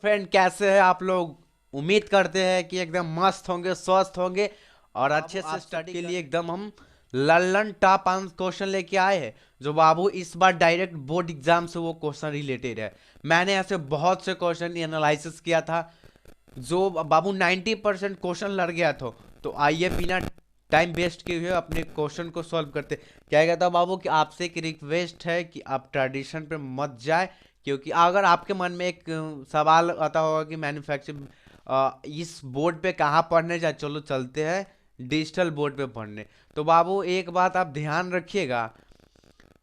Friend, कैसे हैं आप लोग। उम्मीद करते हैं कि एकदम मस्त होंगे, स्वस्थ होंगे और अच्छे से स्टडी के लिए एकदम हम लल्लन टॉप 5 क्वेश्चन लेके आए हैं। जो बाबू इस बार डायरेक्ट बोर्ड एग्जाम से वो क्वेश्चन रिलेटेड है। मैंने ऐसे बहुत से क्वेश्चन एनालिसिस किया था जो बाबू 90% क्वेश्चन लड़ गया था। तो आइए बिना टाइम वेस्ट किए हुए अपने क्वेश्चन को सॉल्व करते। क्या कहता हूँ बाबू कि आपसे एक रिक्वेस्ट है कि आप ट्रेडिशन पे मत जाए, क्योंकि अगर आपके मन में एक सवाल आता होगा कि मैन्युफैक्चरिंग इस बोर्ड पे कहाँ पढ़ने जाए, चलो चलते हैं डिजिटल बोर्ड पे पढ़ने। तो बाबू एक बात आप ध्यान रखिएगा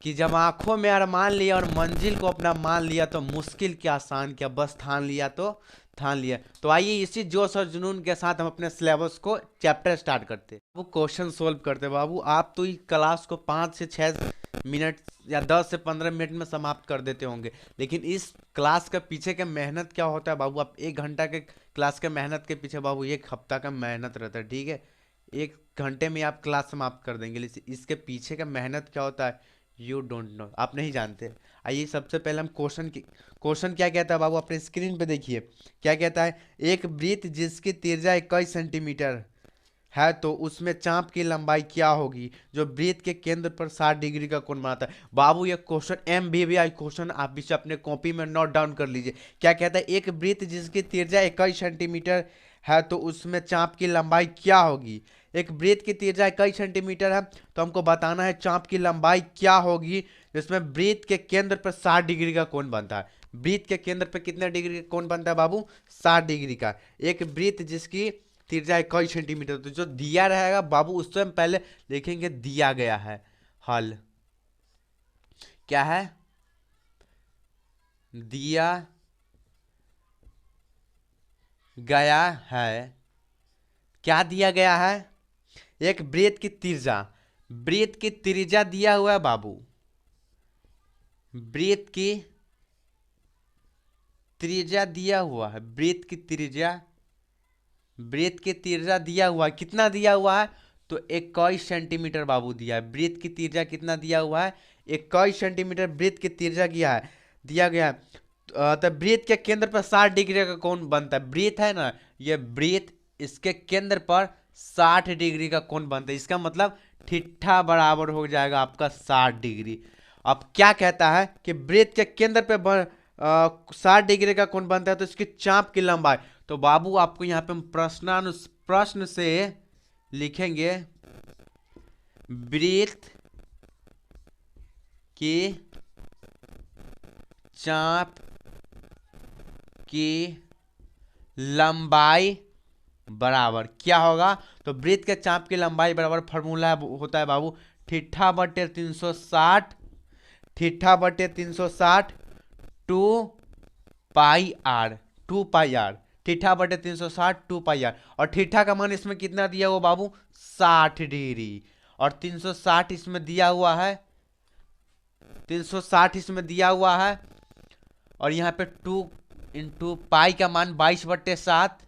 कि जब आंखों में अरमान लिया और मंजिल को अपना मान लिया तो मुश्किल क्या आसान क्या, बस ठान लिया तो ठान लिया। तो आइए इसी जोश और जुनून के साथ हम अपने सिलेबस को चैप्टर स्टार्ट करते वो क्वेश्चन सोल्व करते। बाबू आप तो इस क्लास को 5 से 6 मिनट या 10 से 15 मिनट में समाप्त कर देते होंगे, लेकिन इस क्लास के पीछे का मेहनत क्या होता है बाबू। आप 1 घंटा के क्लास के मेहनत के पीछे बाबू 1 हफ्ता का मेहनत रहता है, ठीक है। 1 घंटे में आप क्लास समाप्त कर देंगे, लेकिन इसके पीछे का मेहनत क्या होता है यू डोंट नो, आप नहीं जानते। आइए सबसे पहले हम क्वेश्चन क्या कहता है बाबू, अपने स्क्रीन पे देखिए। क्या कहता है, एक वृत्त जिसकी त्रिज्या 21 सेंटीमीटर है तो उसमें चाप की लंबाई क्या होगी जो वृत्त के केंद्र पर 60 डिग्री का कोण बनाता है। बाबू ये क्वेश्चन MBBI क्वेश्चन, आप इसे अपने कॉपी में नोट डाउन कर लीजिए। क्या कहता है, एक वृत्त जिसकी त्रिज्या 21 सेंटीमीटर है तो उसमें चाप की लंबाई क्या होगी। एक वृत्त की त्रिज्या 21 सेंटीमीटर है तो हमको बताना है चाप की लंबाई क्या होगी जिसमें वृत्त के केंद्र पर 60 डिग्री का कोण बनता है। वृत्त के केंद्र पर कितने डिग्री का कोण बनता है बाबू, 60 डिग्री का। एक वृत्त जिसकी त्रिज्या 21 सेंटीमीटर, तो जो दिया रहेगा बाबू उससे हम पहले लिखेंगे दिया गया है। हल क्या है, दिया गया है। क्या दिया गया है, एक वृत्त की त्रिज्या दिया हुआ है बाबू। वृत्त की त्रिज्या दिया हुआ है, वृत्त की त्रिज्या दिया हुआ है। कितना दिया हुआ है, तो 21 सेंटीमीटर बाबू दिया है। वृत्त की त्रिज्या कितना दिया हुआ है, 21 सेंटीमीटर वृत्त की त्रिज्या दिया गया है। तो वृत्त के केंद्र पर 60 डिग्री का कोण बनता है। वृत्त है ना, ये वृत्त, इसके केंद्र पर 60 डिग्री का कोण बनता है। इसका मतलब ठिठा बराबर हो जाएगा आपका 60 डिग्री। अब क्या कहता है कि वृत्त के केंद्र पे 60 डिग्री का कोण बनता है तो इसकी चाप की लंबाई। तो बाबू आपको यहाँ पे हम प्रश्न से लिखेंगे वृत्त की चाप की लंबाई बराबर क्या होगा। तो वृत्त के चाप की लंबाई बराबर फॉर्मूला होता है बाबू ठिठा बटे 360, ठिठा बटे 360 two pi r, 2 pi r. Theta बटे 360 2 पाई आर। और ठीठा का मान इसमें कितना दिया हुआ बाबू, 60 डिग्री। और 360 इसमें दिया हुआ है, 360 इसमें दिया हुआ है। और यहाँ पे 2 × पाई का मान 22/7।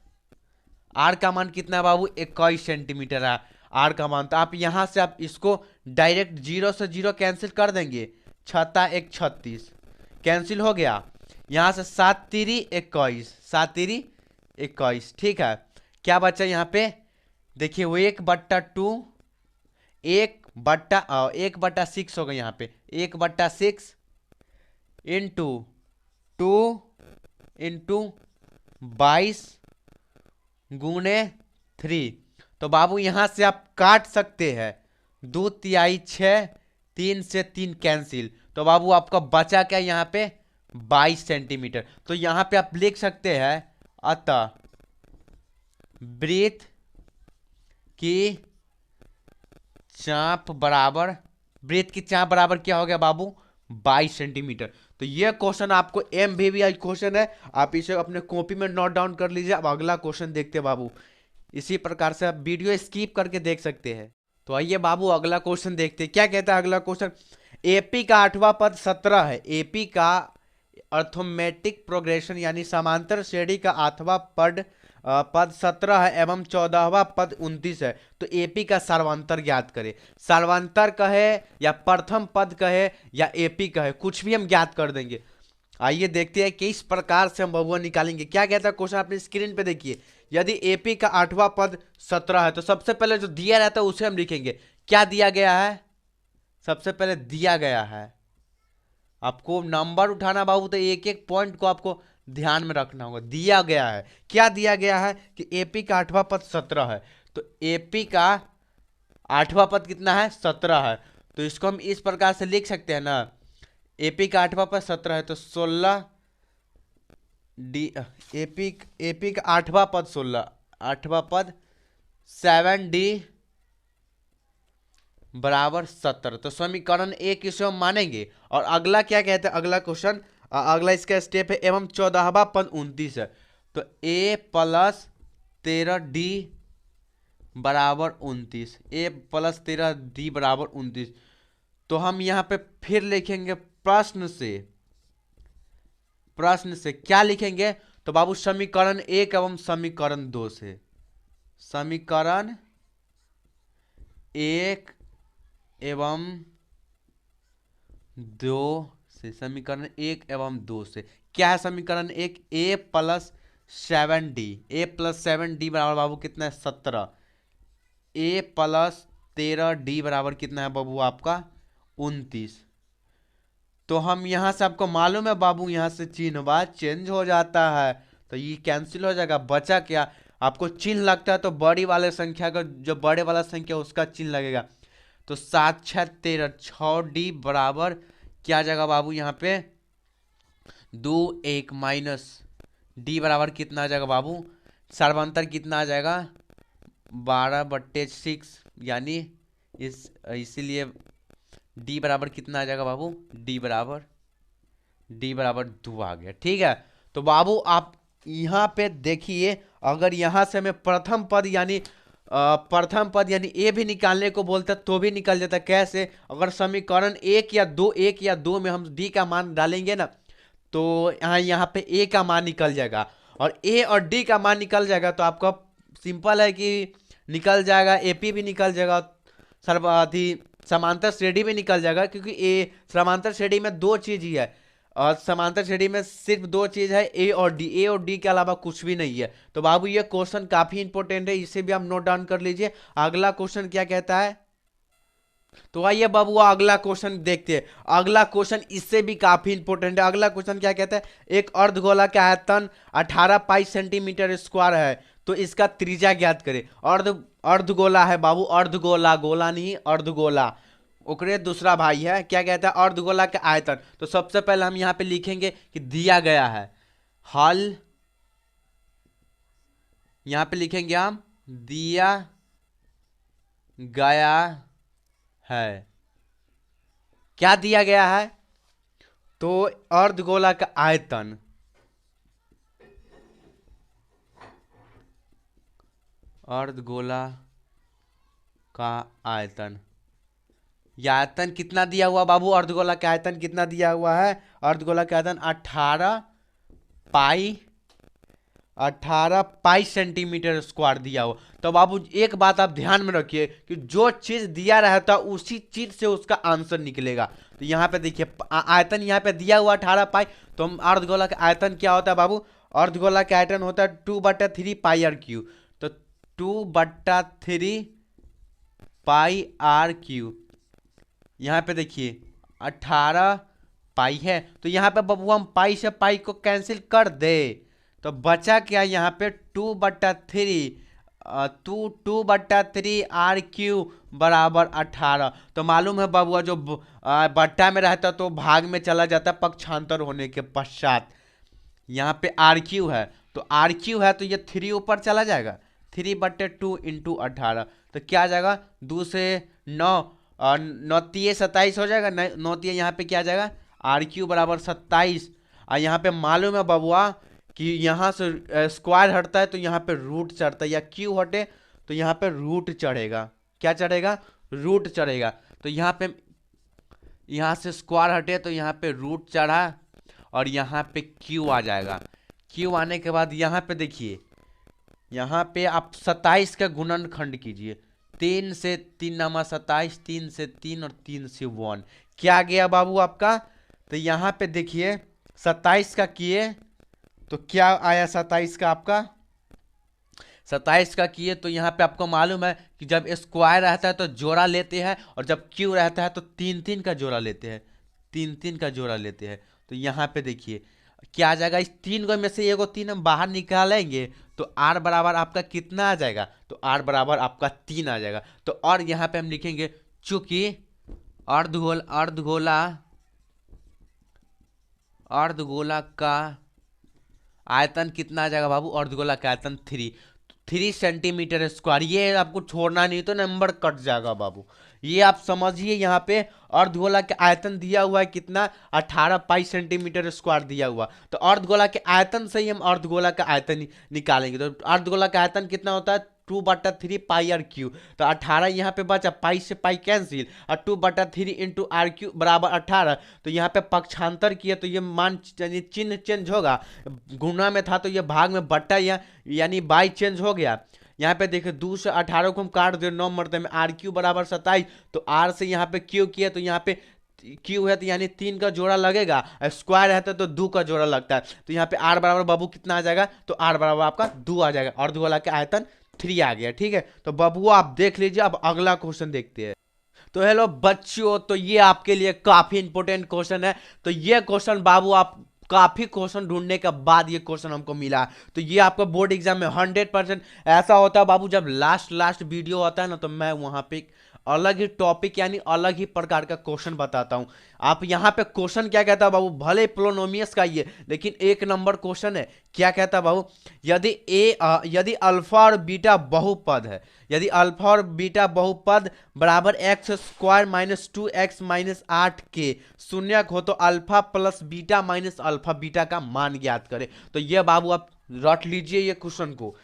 आर का मान कितना है बाबू, 21 सेंटीमीटर है आर का मान। तो आप यहाँ से आप इसको डायरेक्ट 0 से 0 कैंसिल कर देंगे। 6×1 = 36 कैंसिल हो गया। यहाँ से 7×3 = 21, 7×3 = 21, ठीक है। क्या बचा यहाँ पे, देखिए वो 1/2, 1/6 होगा यहाँ पे। 1/6 इंटू 2 × 22 × 3। तो बाबू यहां से आप काट सकते हैं, 2×3 = 6, 3 से 3 कैंसिल। तो बाबू आपका बचा क्या यहाँ पे, 22 सेंटीमीटर। तो यहां पे आप लिख सकते हैं अतः वृत्त की चाप बराबर, वृत्त की चाप बराबर क्या हो गया बाबू, 22 सेंटीमीटर। तो ये क्वेश्चन आपको MBBI क्वेश्चन है, आप इसे अपने कॉपी में नोट डाउन कर लीजिए। अब अगला क्वेश्चन देखते हैं बाबू। इसी प्रकार से आप वीडियो स्किप करके देख सकते हैं। तो आइए बाबू अगला क्वेश्चन देखते हैं। क्या कहता है अगला क्वेश्चन, एपी का 8वां पद 17 है। एपी का अर्थोमेटिक प्रोग्रेशन यानी समांतर श्रेणी का 8वां पद 17 है एवं 14वां पद 29 है। तो एपी का सर्वांतर ज्ञात करें। सर्वांतर कहे या प्रथम पद कहे या एपी कहे, कुछ भी हम ज्ञात कर देंगे। आइए देखते हैं किस प्रकार से हम बबुआ निकालेंगे। क्या कहता है क्वेश्चन, अपनी स्क्रीन पे देखिए। यदि एपी का 8वां पद 17 है तो सबसे पहले जो दिया रहता है उसे हम लिखेंगे। क्या दिया गया है? सबसे पहले दिया गया है, आपको नंबर उठाना बाबू तो एक एक पॉइंट को आपको ध्यान में रखना होगा। दिया गया है, क्या दिया गया है कि एपी का 8वां पद 17 है। तो एपी का 8वां पद कितना है? 17 है। तो इसको हम इस प्रकार से लिख सकते हैं ना, एपी का 8वां पद 17 है तो 16 डी, एपी एपी का 8वां पद 16, 8वां पद 7D बराबर 70। तो समीकरण एक इसे हम मानेंगे। और अगला क्या कहते हैं, अगला क्वेश्चन, अगला इसका स्टेप है एवं 14वां पद 29 है। तो a प्लस 13D बराबर 29, a प्लस 13D बराबर 29। तो हम यहां पे फिर लिखेंगे प्रश्न से क्या लिखेंगे? तो बाबू समीकरण 1 एवं समीकरण 2 से, समीकरण 1 एवं 2 से, समीकरण 1 एवं 2 से क्या है? समीकरण 1 a प्लस 7D बराबर बाबू कितना है? 17। a प्लस 13D बराबर कितना है बाबू आपका? 29। तो हम यहां से, आपको मालूम है बाबू, यहां से चिन्ह बाद चेंज हो जाता है तो ये कैंसिल हो जाएगा। बचा क्या? आपको चिन्ह लगता है तो बड़ी वाले संख्या का, जो बड़े वाला संख्या उसका चिन्ह लगेगा। तो 7 6 13, 6D बराबर क्या आ जाएगा बाबू यहाँ पे? 2 1 माइनस D बराबर कितना आ जाएगा बाबू? सर्वांतर कितना आ जाएगा? 12/6, यानी इसीलिए D बराबर कितना आ जाएगा बाबू? D बराबर 2 आ गया। ठीक है, तो बाबू आप यहाँ पे देखिए, अगर यहाँ से हमें प्रथम पद यानी ए भी निकालने को बोलता तो भी निकल जाता। कैसे? अगर समीकरण 1 या 2 में हम डी का मान डालेंगे ना, तो यहाँ पे ए का मान निकल जाएगा और ए और डी का मान निकल जाएगा। तो आपका सिंपल है कि निकल जाएगा, एपी भी निकल जाएगा, सर्वाधि समांतर श्रेणी भी निकल जाएगा। क्योंकि ए समांतर श्रेणी में दो चीज ही है, और समांतर श्रेणी में सिर्फ दो चीज है, ए और डी के अलावा कुछ भी नहीं है। तो बाबू ये क्वेश्चन काफी इंपॉर्टेंट है, इसे भी आप नोट डाउन कर लीजिए। अगला क्वेश्चन क्या कहता है? तो आइए बाबू अगला क्वेश्चन देखते हैं। अगला क्वेश्चन इससे भी काफी इंपॉर्टेंट है। अगला क्वेश्चन क्या कहता है? एक अर्धगोला का आयतन 18 पाई सेंटीमीटर स्क्वायर है, तो इसका त्रिज्या ज्ञात करें। अर्धगोला है बाबू, अर्धगोला, गोला नहीं, अर्धगोला, ओकरे दूसरा भाई है। क्या कहता है? अर्धगोला का आयतन। तो सबसे पहले हम यहाँ पे लिखेंगे कि दिया गया है, हल, यहाँ पे लिखेंगे हम दिया गया है। क्या दिया गया है? तो अर्धगोला का आयतन, अर्धगोला का आयतन, यह आयतन कितना दिया हुआ बाबू? अर्धगोला का आयतन कितना दिया हुआ है? अर्धगोला का आयतन 18 पाई सेंटीमीटर स्क्वायर दिया हुआ। तो बाबू एक बात आप ध्यान में रखिए कि जो चीज दिया रहता है उसी चीज से उसका आंसर निकलेगा। तो यहाँ पे देखिए आयतन यहाँ पे दिया हुआ 18 पाई, तो हम अर्धगोला का आयतन क्या होता है बाबू? अर्धगोला का आयतन होता है 2/3 पाई आर क्यू। तो 2/3 पाई आर क्यू, यहाँ पे देखिए 18 पाई है, तो यहाँ पे बाबू हम पाई से पाई को कैंसिल कर दे तो बचा क्या? यहाँ पे 2/3 आर क्यू बराबर 18। तो मालूम है बाबू जो बट्टा में रहता तो भाग में चला जाता पक्षांतर होने के पश्चात। यहाँ पे आर क्यू है, तो आर क्यू है तो ये 3 ऊपर चला जाएगा, 3/2 इंटू 18। तो क्या आ जाएगा? 2 से 9 और 9 तिये 27 हो जाएगा। 9 तिये यहाँ पे क्या आ जाएगा? आर क्यू बराबर 27। और यहाँ पे मालूम है बबुआ कि यहाँ से स्क्वायर हटता है तो यहाँ पे रूट चढ़ता है, या क्यू हटे तो यहाँ पे रूट चढ़ेगा। क्या चढ़ेगा? रूट चढ़ेगा। तो यहाँ पे, यहाँ से स्क्वायर हटे तो यहाँ पे रूट चढ़ा और यहाँ पे क्यू आ जाएगा। क्यू आने के बाद यहाँ पे देखिए, यहाँ पे आप 27 का गुणनखंड कीजिए। 3 से 3 नामा 27, 3 से 3 और 3 से 1, क्या गया बाबू आपका? तो यहाँ पे देखिए 27 का किए तो क्या आया 27 का आपका, 27 का किए तो यहाँ पे आपको मालूम है कि जब स्क्वायर रहता है तो जोड़ा लेते हैं, और जब क्यू रहता है तो 3 3 का जोड़ा लेते हैं, 3 3 का जोड़ा लेते हैं। तो यहाँ पे देखिए क्या आ जाएगा, इस तीन को में से एगो तीन हम बाहर निकालेंगे तो आर बराबर आपका कितना आ जाएगा, तो आर बराबर आपका 3 आ जाएगा। तो और यहाँ पे हम लिखेंगे चूंकि अर्धगोला अर्धगोला का आयतन कितना आ जाएगा बाबू, अर्धगोला का आयतन 3 सेंटीमीटर स्क्वायर। ये आपको छोड़ना नहीं तो नंबर कट जाएगा बाबू, ये आप समझिए। यहाँ पे अर्धगोला के आयतन दिया हुआ है कितना, 18 पाई सेंटीमीटर स्क्वायर दिया हुआ। तो अर्धगोला के आयतन से ही हम अर्धगोला का आयतन निकालेंगे। तो अर्धगोला का आयतन कितना होता है, 2/3 पाई आर क्यू। तो 18 यहाँ पे बचा, पाई से पाई कैंसिल, और 2/3 इंटू आर क्यू बराबर 18। तो यहाँ पे पक्षांतर किया तो ये मान चिन्ह चेंज होगा, गुणा में था तो ये भाग में बट्टा यानी बाई चेंज हो गया। यहाँ पे देखिए 2 से 18 को हम काट दे 9 मरते में, आर क्यू बराबर 27। तो आर से यहाँ पे क्यू किया तो यहाँ पे क्यू है तो यानी 3 का जोड़ा लगेगा, स्क्वायर रहता है तो 2 का जोड़ा लगता है। तो यहाँ पे आर बराबर बाबू कितना आ जाएगा, तो आर बराबर आपका 2 आ जाएगा, अर्धगोला के आयतन 3 आ गया। ठीक है, तो बबुआ आप देख लीजिए। अब अगला क्वेश्चन देखते हैं। तो हेलो बच्चों, तो ये आपके लिए काफी इंपॉर्टेंट क्वेश्चन है। तो ये क्वेश्चन बाबू आप काफी क्वेश्चन ढूंढने के बाद ये क्वेश्चन हमको मिला। तो ये आपका बोर्ड एग्जाम में 100% ऐसा होता है बाबू, जब लास्ट वीडियो होता है ना तो मैं वहां पे अलग ही टॉपिक यानी अलग ही प्रकार का क्वेश्चन बताता हूं। आप यहाँ पे क्वेश्चन क्या कहता है बाबू, भले पोलिनोमियस का ये, लेकिन 1 नंबर क्वेश्चन है। क्या कहता है बाबू, यदि अल्फा और बीटा बहुपद है, यदि अल्फा और बीटा बहुपद बराबर x square minus 2x minus 8 के शून्यक हो तो alpha plus beta minus alpha beta का मान ज्ञात करें। तो ये बाबू आप रट लीजिए, ये क्वेश्चन को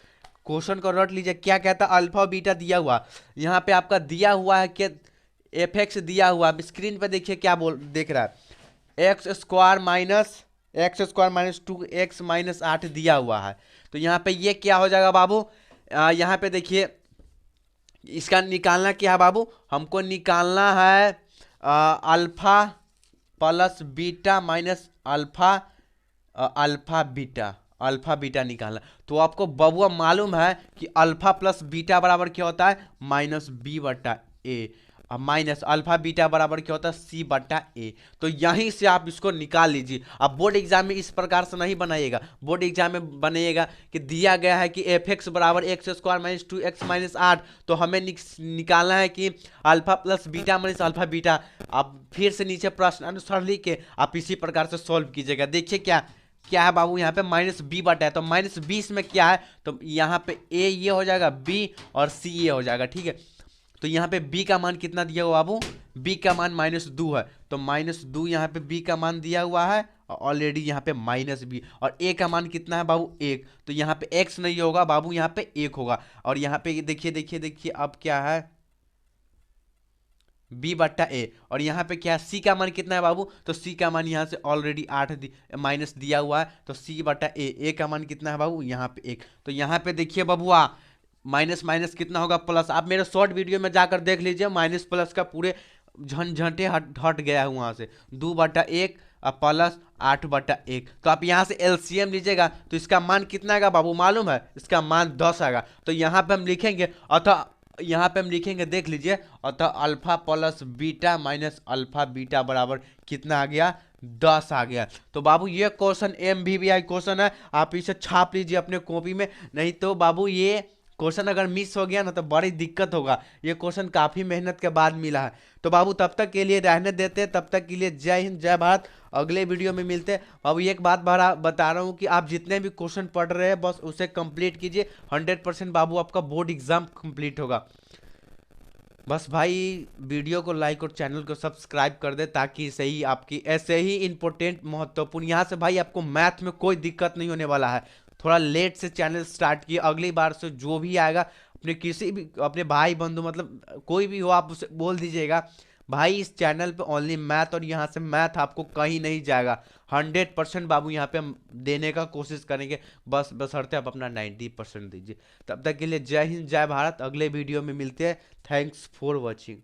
रट लीजिए। क्या कहता है, अल्फा बीटा दिया हुआ, यहाँ पे आपका दिया हुआ है कि एफ एक्स दिया हुआ, स्क्रीन पे देखिए क्या देख रहा है, x square minus 2x minus 8 दिया हुआ है। तो यहाँ पे ये क्या हो जाएगा बाबू, यहाँ पे देखिए इसका निकालना क्या है बाबू, हमको निकालना है alpha plus beta minus alpha beta निकालना। तो आपको बबुआ मालूम है कि अल्फा प्लस बीटा बराबर क्या होता है, minus b/a, minus alpha beta बराबर क्या होता है, c/a। तो यहीं से आप इसको निकाल लीजिए। अब बोर्ड एग्जाम में इस प्रकार से नहीं बनाइएगा, बोर्ड एग्जाम में बनेगा कि दिया गया है कि एफ एक्स बराबर x square minus 2x minus 8, तो हमें निकालना है कि alpha plus beta minus alpha beta. आप फिर से नीचे प्रश्न अनुसार लिख के आप इसी प्रकार से सॉल्व कीजिएगा। देखिए क्या है बाबू, यहाँ पे माइनस b/, है तो माइनस 20 में क्या है, तो यहाँ पे a ये हो जाएगा, b और c ये हो जाएगा। ठीक है, तो यहाँ पे b का मान कितना दिया हुआ बाबू, b का मान -2 है, तो -2 यहाँ पे b का मान दिया हुआ है ऑलरेडी यहाँ पे -b, और a का मान कितना है बाबू 1, तो यहाँ पे x नहीं होगा बाबू, यहाँ पे 1 होगा। और यहाँ पे देखिए अब क्या है, b/a, और यहाँ पे क्या है, c का मान कितना है बाबू, तो c का मान यहाँ से ऑलरेडी 8 माइनस दिया हुआ है, तो c/a का मान कितना है बाबू, यहाँ पे 1। तो यहाँ पे देखिए बबुआ माइनस माइनस कितना होगा, प्लस। आप मेरे शॉर्ट वीडियो में जाकर देख लीजिए, माइनस प्लस का पूरे झंझटे हट गया है वहां से, 2/1 प्लस 8/1। तो आप यहाँ से एलसीएम लीजिएगा तो इसका मान कितना आएगा बाबू, मालूम है, इसका मान 10 आएगा। तो यहाँ पे हम लिखेंगे, अतः यहाँ पे हम लिखेंगे, देख लीजिए, अतः alpha plus beta minus alpha beta बराबर कितना आ गया, 10 आ गया। तो बाबू ये क्वेश्चन MVBI क्वेश्चन है, आप इसे छाप लीजिए अपने कॉपी में, नहीं तो बाबू ये क्वेश्चन अगर मिस हो गया ना तो बड़ी दिक्कत होगा। ये क्वेश्चन काफी मेहनत के बाद मिला है। तो बाबू तब तक के लिए रहने देते हैं, तब तक के लिए जय हिंद जय भारत, अगले वीडियो में मिलते हैं। बाबू एक बात बता रहा हूँ कि आप जितने भी क्वेश्चन पढ़ रहे हैं बस उसे कंप्लीट कीजिए, 100% बाबू आपका बोर्ड एग्जाम कंप्लीट होगा। बस भाई वीडियो को लाइक और चैनल को सब्सक्राइब कर दे, ताकि सही आपकी ऐसे ही इंपॉर्टेंट महत्वपूर्ण, यहाँ से भाई आपको मैथ में कोई दिक्कत नहीं होने वाला है। थोड़ा लेट से चैनल स्टार्ट किए, अगली बार से जो भी आएगा अपने किसी भी अपने भाई बंधु मतलब कोई भी हो, आप उसे बोल दीजिएगा भाई इस चैनल पे ओनली मैथ, और यहाँ से मैथ आपको कहीं नहीं जाएगा। 100% बाबू यहाँ पे हम देने का कोशिश करेंगे, बशर्ते आप अपना 90% दीजिए। तब तक के लिए जय हिंद जय भारत, अगले वीडियो में मिलते हैं। Thanks for watching.